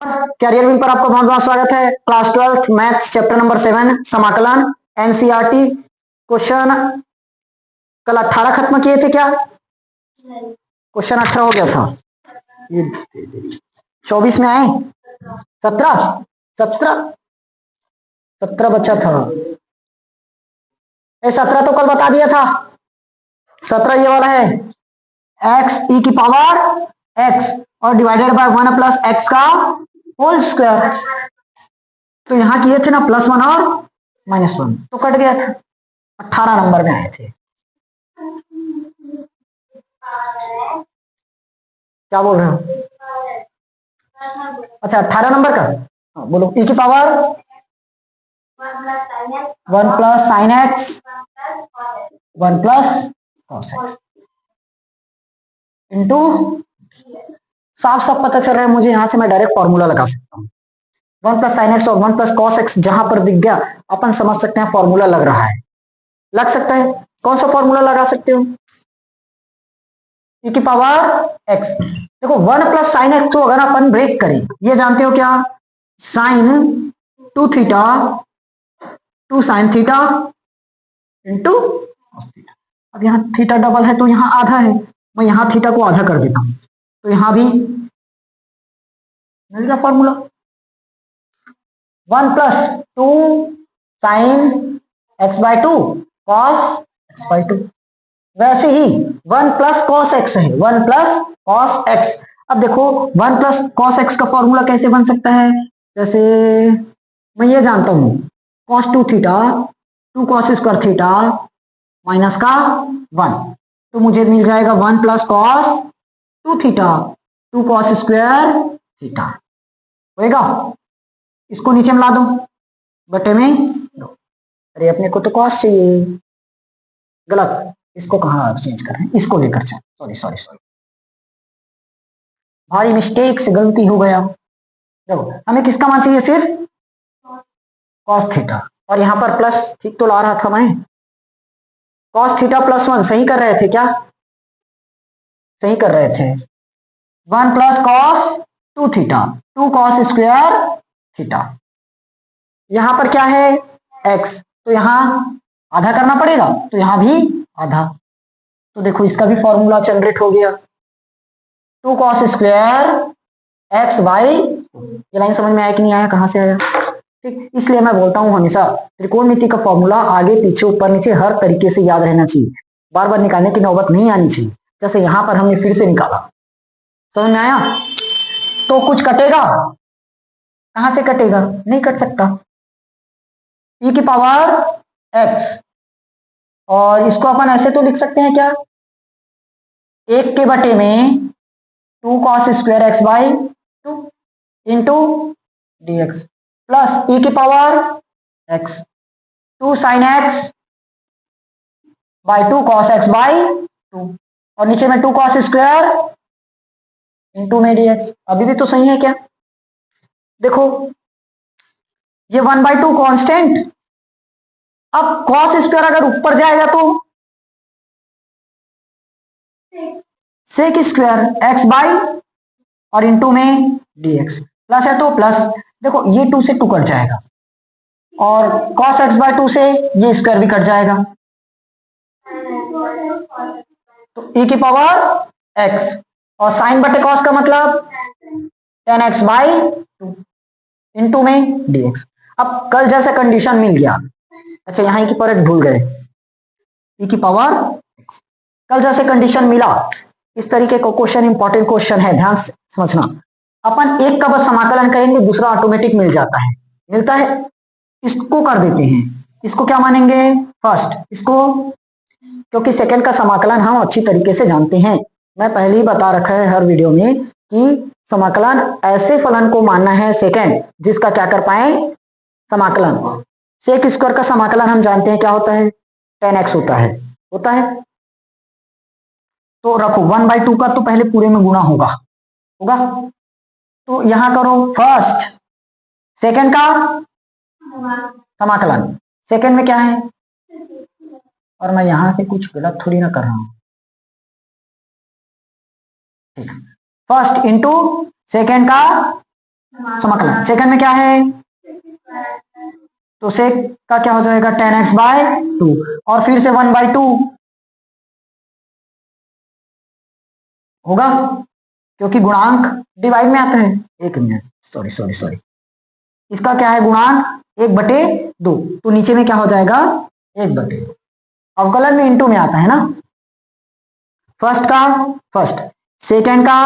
Career wing पर आपका बहुत बहुत स्वागत है। क्लास 12 मैथ्स चैप्टर नंबर 7 समाकलन एनसीईआरटी क्वेश्चन कल 18 खत्म किए थे क्या? क्वेश्चन 18 हो गया था। ये 24 में आए 17 17 17 बचा था। 17 तो कल बता दिया था। 17 ये वाला है एक्स ई की पावर एक्स और डिवाइडेड बाय 1 प्लस एक्स का होल स्क्वायर। तो यहां किए थे ना +1 और -1 तो कट गया था। 18 नंबर में आए थे। क्या बोल रहे हो? अच्छा 18 नंबर का बोलो। ई की power 1 plus sine x 1 plus cos x into साफ साफ पता चल रहा है मुझे। यहां से मैं डायरेक्ट फॉर्मूला लगा सकता हूं। 1 प्लस साइन एक्स और 1 प्लस कॉस एक्स जहां पर दिख गया अपन समझ सकते हैं फॉर्मूला लग रहा है। लग सकता है। कौन सा फॉर्मूला लगा सकते हो? ई की पावर एक्स। देखो 1 प्लस साइन एक्स को अगर अपन ब्रेक करें, ये जानते हो क्या? Sine 2 theta 2 sine theta into cos theta. अब यहाँ थीटा डबल है तो यहाँ आधा है, मैं यहाँ थीटा को आधा कर देता हूं तो यहां भी मिल गया formula. 1 plus 2 sine x by 2 cos x by 2। वैसे ही 1 प्लस कॉस एक्स है 1 प्लस कॉस एक्स। अब देखो 1 प्लस कॉस एक्स का फॉर्मूला कैसे बन सकता है? जैसे मैं ये जानता हूं cos 2 theta 2 cos square theta minus का 1 तो मुझे मिल जाएगा 1 plus cos 2 theta 2 cos square theta होएगा। इसको नीचे मिला दो बटे में दो। अरे अपने को तो कॉस चाहिए, गलत। इसको कहाँ चेंज कर रहे हैं, इसको लेकर चल। सॉरी सॉरी सॉरी, भारी मिस्टेक से गलती हो गया। देखो हमें किसका मान चाहिए? सिर्फ कॉस थीटा। और यहाँ पर प्लस ठीक तो ला रहा था मैं। कॉस थीटा +1 सही कर रहे थे क्या? सही कर रहे थे। 1 plus cos 2 theta 2 cos square theta. यहां पर क्या है? एक्स तो यहां आधा करना पड़ेगा तो यहां भी आधा। तो देखो इसका भी फॉर्मूला जनरेट हो गया 2 कॉस स्क्वायर एक्स बाई। ये लाइन समझ में आया कि नहीं आया? कहां से आया? ठीक, इसलिए मैं बोलता हूं हमेशा त्रिकोणमिति का फॉर्मूला आगे पीछे ऊपर नीचे हर तरीके से याद रहना चाहिए। बार बार निकालने की नौबत नहीं आनी चाहिए। जैसे यहां पर हमने फिर से निकाला, समझ में आया? तो कुछ कटेगा? कहां से कटेगा? नहीं कट सकता। ई की पावर एक्स और इसको अपन ऐसे तो लिख सकते हैं क्या? 1 के बटे में 2 cos square x by 2 into dx plus e की power x 2 sine x by 2 cos x by 2 और नीचे में 2 कॉस स्क्वायर इंटू में dx। अभी भी तो सही है क्या? देखो ये 1/2 कांस्टेंट। अब कॉस स्क्वायर अगर ऊपर जाएगा तो सेक स्क्वायर एक्स बाई और इंटू में dx प्लस है तो प्लस। देखो ये 2 से 2 कट जाएगा और cos x बाय 2 से ये स्क्वायर भी कट जाएगा तो e की पावर x और साइन बटे cos का मतलब tan x बाई 2 इंटू में dx। अब कल जैसा कंडीशन मिल गया। अच्छा यहाँ e की पावर x भूल गए, e की पावर x कल जैसे कंडीशन मिला। इस तरीके का क्वेश्चन इंपॉर्टेंट क्वेश्चन है, ध्यान से समझना। अपन एक का बस समाकलन करेंगे दूसरा ऑटोमेटिक मिल जाता है, मिलता है। इसको कर देते हैं, इसको क्या मानेंगे? फर्स्ट इसको, क्योंकि सेकंड का समाकलन हम अच्छी तरीके से जानते हैं। मैं पहले ही बता रखा है हर वीडियो में कि समाकलन ऐसे फलन को मानना है सेकंड जिसका क्या कर पाए समाकलन। सेक स्क्वायर का समाकलन हम जानते हैं क्या होता है? tan x होता है। तो रखो 1/2 का तो पहले पूरे में गुणा होगा होगा तो यहां करो फर्स्ट सेकंड का समाकलन। सेकंड में क्या है? और मैं यहां से कुछ गलत थोड़ी ना कर रहा हूं। ठीक, फर्स्ट इंटू सेकंड का समाकलन। सेकंड में क्या है, तो सेक का क्या हो जाएगा 10x/2 और फिर से 1/2 होगा क्योंकि गुणांक डिवाइड में आता है। एक मिनट, सॉरी सॉरी सॉरी, इसका क्या है गुणांक 1/2, तो नीचे में क्या हो जाएगा 1/2। अवकलन में इंटू में आता है ना, फर्स्ट का फर्स्ट, सेकेंड का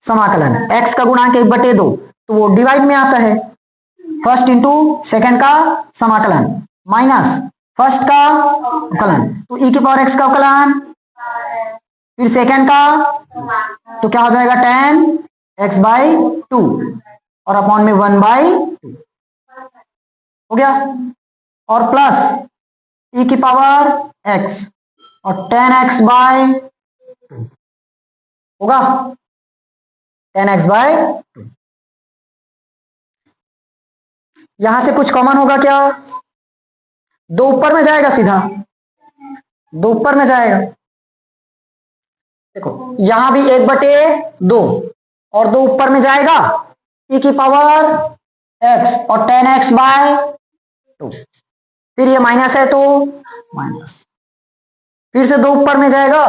समाकलन, x का गुणांक 1/2 तो वो डिवाइड में आता है, फर्स्ट इंटू सेकेंड का समाकलन माइनस फर्स्ट का अवकलन, तो e की पावर x का अवकलन फिर सेकेंड का, तो क्या हो जाएगा 10x/2 और अपॉन में 1/2 हो गया, और प्लस e की पावर x और 10x/2 होगा 10x/2। यहां से कुछ कॉमन होगा क्या, दो ऊपर में जाएगा, सीधा दो ऊपर में जाएगा। देखो यहां भी 1/2 और दो ऊपर में जाएगा, e की पावर x और 10x/2, फिर ये माइनस है तो माइनस, फिर से दो ऊपर में जाएगा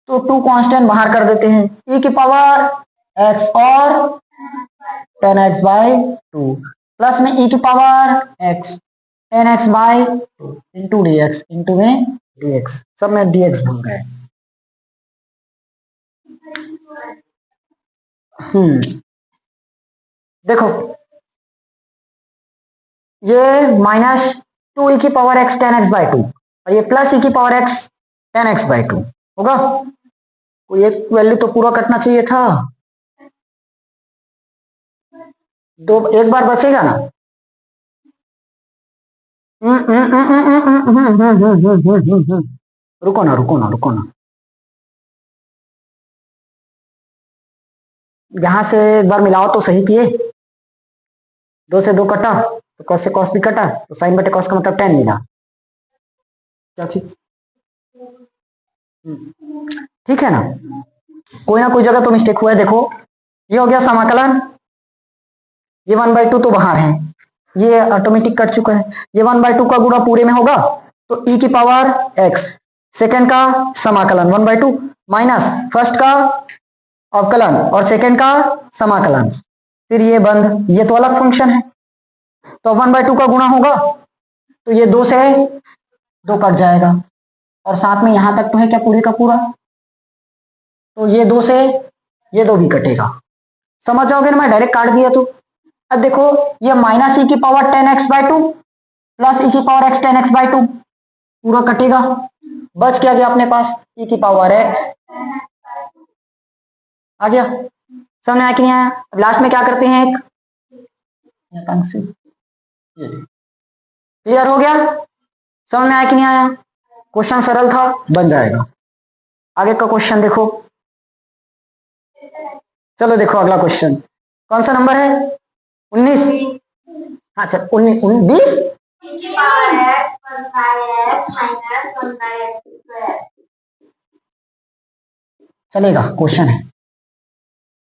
तो 2 कांस्टेंट बाहर कर देते हैं, e की पावर x और 10x/2 प्लस में e की power x 10x/2 into dx, into में dx, सब में dx भूल गए। देखो ये -2 e की पावर x 10x/2 और ये प्लस e की पावर x 10x/2 होगा, कोई एक वैल्यू तो पूरा कटना चाहिए था, दो एक बार बचेगा ना। रुको ना रुको ना रुको ना, यहां से एक बार मिलाओ तो सही किए, 2 से 2 कटा तो cos से cos भी कटा, तो sin बटे cos का मतलब 10 मिला, क्या चीज ठीक है ना, कोई ना कोई जगह तो मिस्टेक हुआ है। देखो ये हो गया समाकलन, ये 1/2 तो बाहर है, ये ऑटोमेटिक कट चुका है, ये 1/2 का गुणा पूरे में होगा तो e की पावर x, सेकेंड का समाकलन 1/2 माइनस फर्स्ट का अवकलन और सेकेंड का समाकलन, फिर ये बंद, ये तो अलग फंक्शन है, तो 1/2 का गुणा होगा तो ये 2 से 2 कट जाएगा और साथ में यहां तक तो है क्या पूरे का पूरा, तो ये 2 से ये 2 भी कटेगा, समझ जाओगे ना, मैं डायरेक्ट काट दिया तो। अब देखो ये माइनस e की पावर 10x/2 प्लस e की पावर x 10x/2 पूरा कटेगा, बच क्या गया अपने पास e की पावर x आ गया, समझ में आया कि नहीं आया। अब लास्ट में क्या करते हैं, एक क्लियर हो गया, समझ में आया कि नहीं आया, क्वेश्चन सरल था, बन जाएगा। आगे का क्वेश्चन देखो, चलो देखो अगला क्वेश्चन कौन सा नंबर है 19, अच्छा 19 चलेगा, क्वेश्चन है,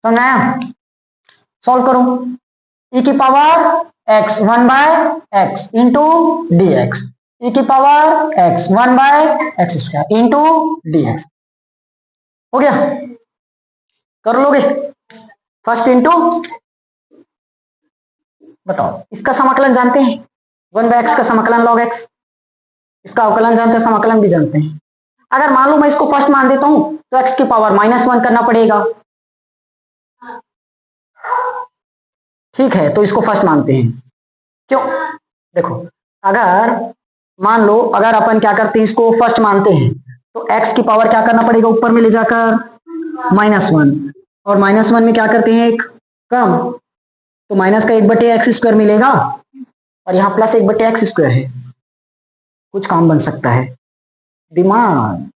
समझ आया, सॉल्व करो, e की power x 1/x into dx, e की power x 1/x² into dx, हो गया, कर लोगे, फर्स्ट इंटू, बताओ इसका समाकलन जानते हैं, 1/x का समाकलन log x, इसका अवकलन जानते हैं, समाकलन भी जानते हैं। अगर मान लो मैं इसको फर्स्ट मान देता हूं तो x की पावर -1 करना पड़ेगा, ठीक है, तो इसको फर्स्ट मानते हैं, क्यों, देखो अगर मान लो अगर अपन क्या करते हैं इसको फर्स्ट मानते हैं तो x की पावर क्या करना पड़ेगा ऊपर में ले जाकर -1, और -1 में क्या करते हैं एक कम, तो माइनस का 1/x² मिलेगा और यहाँ प्लस 1/x² है, कुछ काम बन सकता है, दिमाग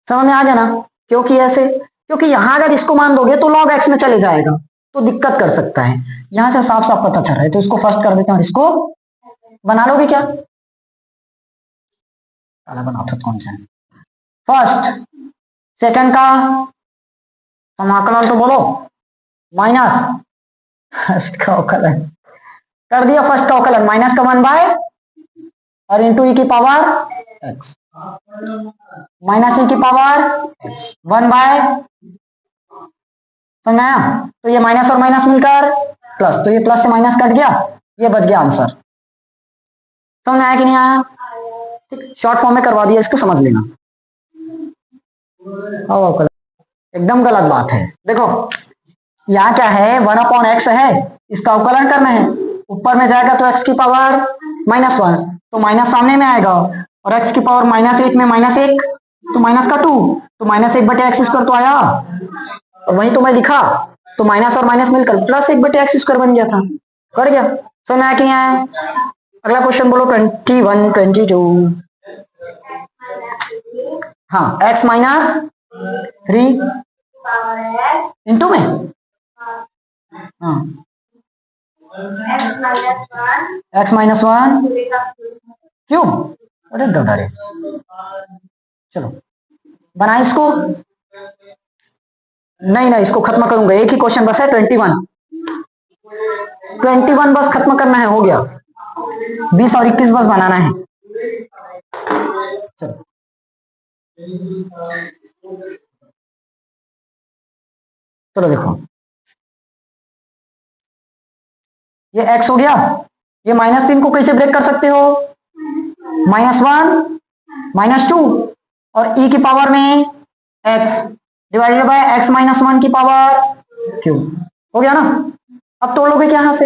समझ में आ गया ना, क्योंकि ऐसे, क्योंकि यहां अगर इसको मान दोगे तो log x में चले जाएगा तो दिक्कत कर सकता है, यहां से साफ साफ पता चल रहा है, तो इसको फर्स्ट कर देते हैं और इसको बना लोगे क्या, बनाओ तो कौन सा है, फर्स्ट सेकंड का समाकलन तो बोलो माइनस फर्स्ट का अवकलन कर दिया, फर्स्ट का अवकलन माइनस का 1 और इंटू ई की पावर एक्स, माइनस ई की पावर 1 समझ में आया? तो ये माइनस और माइनस मिलकर प्लस, तो ये प्लस से माइनस कट गया, ये बच गया आंसर। समझ में आया कि नहीं आया? ठीक, शॉर्ट फॉर्म में करवा दिया, इसको समझ लेना। एकदम गलत बात है। देखो यहाँ क्या है, 1/x है, इसका अवकलन करना है, ऊपर में जाएगा तो x की पावर -1, तो माइनस सामने में आएगा, और x की पावर -1 में -1 तो माइनस का 2, तो -1/x² तो आया, और वही तो मैं लिखा, तो माइनस और माइनस मिलकर +1/x² बन गया था, कर गया। समझ में आया कि नहीं आया? अगला क्वेश्चन बोलो 21, 22। हाँ, x -3 इंटू में, हाँ x -1 क्यूब, अरे दादा रे, चलो बना इसको, नहीं नहीं इसको खत्म करूंगा, एक ही क्वेश्चन बस है 21 बस खत्म करना है, हो गया। 20 और 21 बस बनाना है। चलो चलो देखो, ये x हो गया, ये -3 को कैसे ब्रेक कर सकते हो, -1 -2 और e की पावर में x डिवाइडेड बाय x -1 की पावर क्यूब, हो गया ना? अब तोड़ लोगे क्या यहां से,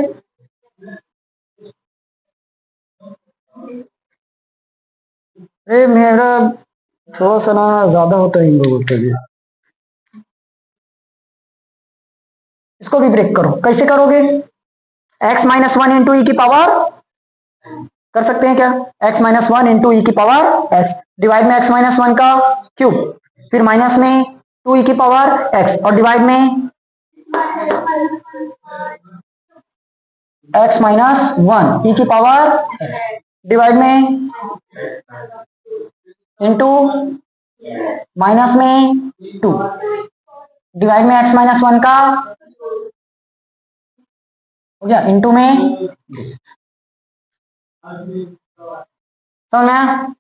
अरे मेरा थोड़ा सा ना ज्यादा होता है इन लोगों के लिए। इसको भी ब्रेक करो, कैसे करोगे, x -1 इंटू ई की पावर, कर सकते हैं क्या, x -1 इंटू ई की पावर x डिवाइड में x -1 का क्यूब, फिर माइनस में 2e की पावर x और डिवाइड में x -1 e की पावर डिवाइड में इंटू माइनस में 2 डिवाइड में x -1 का हो गया, इंटू में समझ में?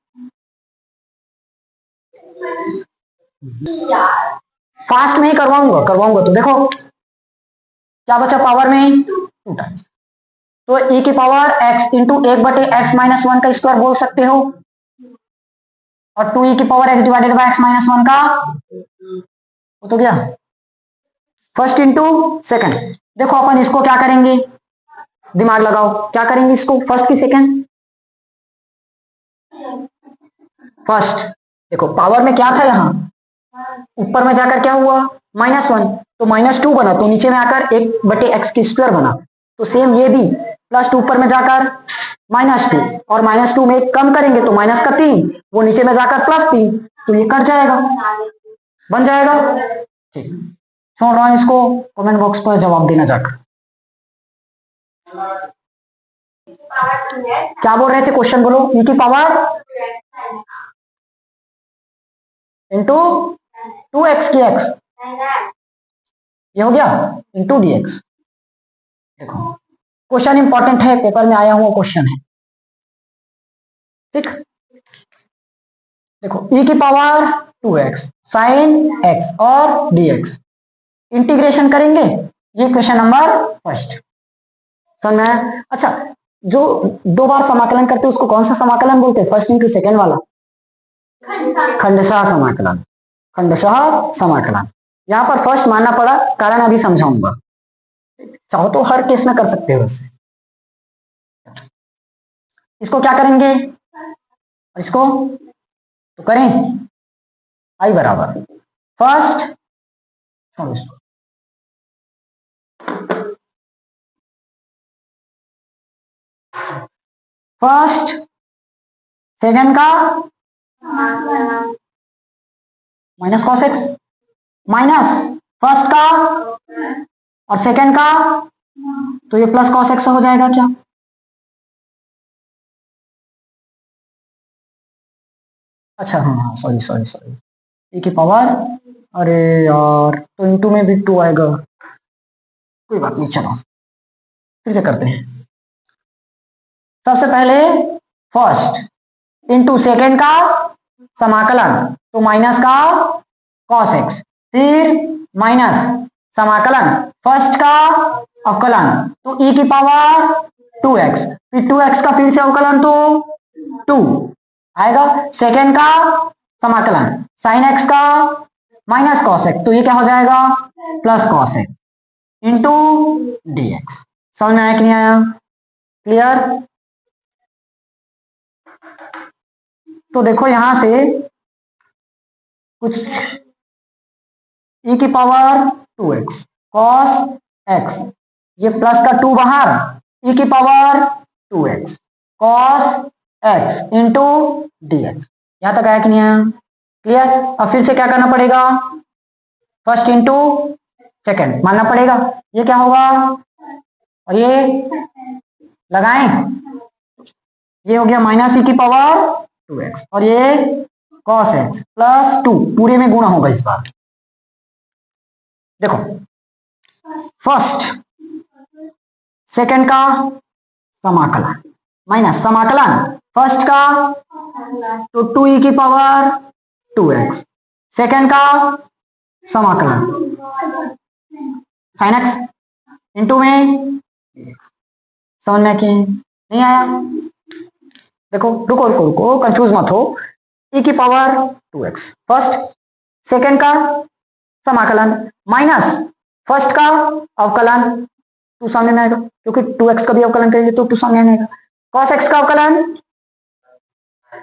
फास्ट में ही करवाऊंगा तो देखो क्या बचा पावर में 2 टाइम्स, तो e की पावर x इंटू 1/x -1 का स्क्वायर बोल सकते हो, और 2e की power x divided by x -1 का, वो तो गया फर्स्ट इंटू सेकंड। देखो अपन इसको क्या करेंगे, दिमाग लगाओ, क्या करेंगे इसको, फर्स्ट की सेकंड, फर्स्ट। देखो पावर में क्या था, यहां ऊपर में जाकर क्या हुआ -1, तो -2 बना, तो नीचे में आकर 1/x² बना, तो सेम ये भी +2 ऊपर में जाकर -2 और -2 में कम करेंगे तो -3, वो नीचे में जाकर +3, तो ये कट जाएगा, बन जाएगा। ठीक, छोड़ रहा हूं इसको, कमेंट बॉक्स पर जवाब देना जाकर। क्या बोल रहे थे, क्वेश्चन बोलो, e की पावर इंटू 2x की x, ये हो गया इंटू dx। देखो क्वेश्चन इंपॉर्टेंट है, पेपर में आया हुआ क्वेश्चन है, ठीक। देखो e की पावर 2x sin x और dx, इंटीग्रेशन करेंगे, ये क्वेश्चन नंबर फर्स्ट, समझ में? अच्छा, जो 2 बार समाकलन करते हैं उसको कौन सा समाकलन बोलते हैं, फर्स्ट इंटू सेकेंड वाला, खंडशः समाकलन, खंडशः समाकलन। यहां पर फर्स्ट मानना पड़ा, कारण अभी समझाऊंगा, चाहो तो हर केस में कर सकते हो इससे। इसको क्या करेंगे, इसको तो करें i बराबर फर्स्ट, छोड़ो इसको, फर्स्ट सेकेंड का minus cos x, minus first का और सेकेंड का, तो ये प्लस cos x हो जाएगा क्या, अच्छा हाँ सॉरी e की पावर, अरे यार तो इंटू में भी 2 आएगा, कोई बात नहीं, चलो फिर से करते हैं। सबसे पहले फर्स्ट इंटू सेकेंड का समाकलन, तो माइनस का कॉस एक्स, फिर माइनस समाकलन फर्स्ट का अवकलन, तो e की पावर 2x, फिर 2x का फिर से अवकलन तो 2 आएगा, सेकेंड का समाकलन साइन x का माइनस कॉस एक्स, तो ये क्या हो जाएगा plus cos x into dx। समझ में आया कि नहीं आया? क्लियर? तो देखो यहां से कुछ e की पावर 2x cos x, ये प्लस का 2 बाहर, e की power 2x cos x into dx। यहां तक आया कि नहीं आया? क्लियर? अब फिर से क्या करना पड़ेगा, फर्स्ट इंटू सेकेंड मानना पड़ेगा, ये क्या होगा और ये लगाएं, ये हो गया माइनस e की पावर 2x और ये cos x प्लस 2, पूरे में गुणा होगा इस बार। देखो फर्स्ट सेकेंड का समाकलन माइनस समाकलन फर्स्ट का, तो 2e की पावर 2x, सेकेंड का समाकलन sin x इंटू में dx। समझ में कि नहीं आया? देखो रुको रुको रुको, कंफ्यूज मत हो, e की पावर 2x फर्स्ट, सेकेंड का समाकलन माइनस फर्स्ट का अवकलन, 2 सामने में आएगा क्योंकि 2x का भी अवकलन करेंगे तो 2 सामने में आएगा, cos x का अवकलन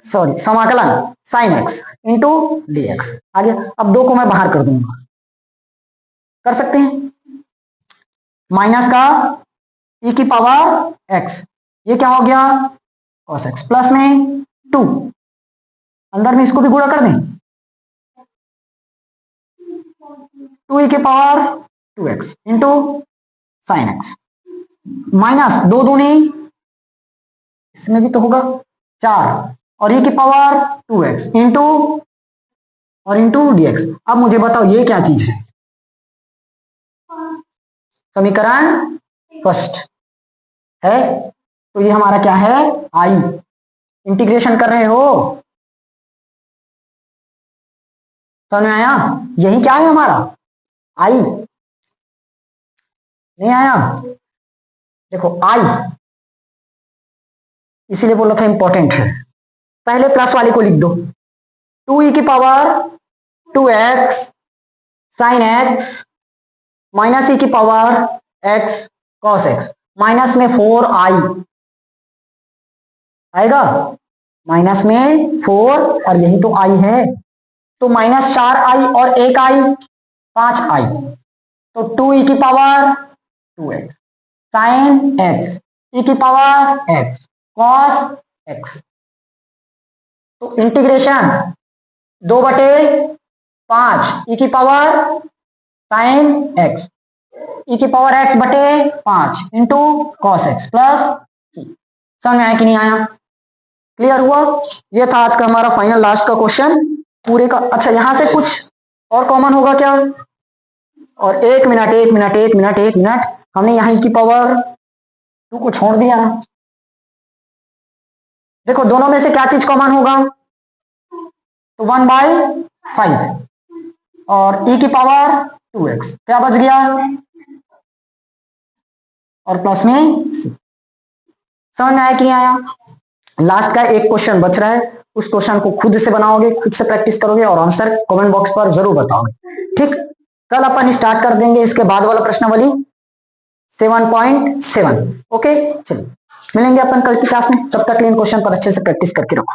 सॉरी समाकलन sin x इंटू dx आ गया। अब 2 को मैं बाहर कर दूंगा, कर सकते हैं, माइनस का e की पावर x, ये क्या हो गया cos x प्लस में 2, अंदर में इसको भी गुणा कर दें, 2e के power 2x into sine x minus 2 दूनी, इसमें भी तो होगा 4 और e की पावर 2x इंटू और इंटू dx। अब मुझे बताओ ये क्या चीज है, समीकरण फर्स्ट है, तो ये हमारा क्या है आई, इंटीग्रेशन कर रहे हो, समझ में आया? यही क्या है हमारा आई, नहीं आया? देखो आई इसीलिए बोला था इंपॉर्टेंट है, पहले प्लस वाले को लिख दो, 2e की power 2x sine x minus e की power x cos x, minus में 4i आएगा, माइनस में 4 और यही तो i है, तो माइनस 4i और 1i 5i, तो 2e की power 2x sine x e की पावर x cos x, तो इंटीग्रेशन 2/5 e की पावर साइन x e की पावर x बटे 5 इंटू कॉस एक्स प्लस, समझ में आया कि नहीं आया? क्लियर हुआ? ये था आज का हमारा फाइनल लास्ट का क्वेश्चन पूरे का। अच्छा यहां से कुछ और कॉमन होगा क्या? और एक मिनट, हमने यहाँ e की पावर 2 को छोड़ दिया, देखो दोनों में से क्या चीज कॉमन होगा, तो 1/5 और e की पावर 2x क्या बच गया और प्लस में 6। समझ में आया कि नहीं आया? लास्ट का एक क्वेश्चन बच रहा है, उस क्वेश्चन को खुद से बनाओगे, खुद से प्रैक्टिस करोगे और आंसर कमेंट बॉक्स पर जरूर बताओगे। ठीक, कल अपन स्टार्ट कर देंगे इसके बाद वाला प्रश्नावली 7.7। ओके चलिए मिलेंगे अपन कल की क्लास में, तब तक इन क्वेश्चन पर अच्छे से प्रैक्टिस करके रखो।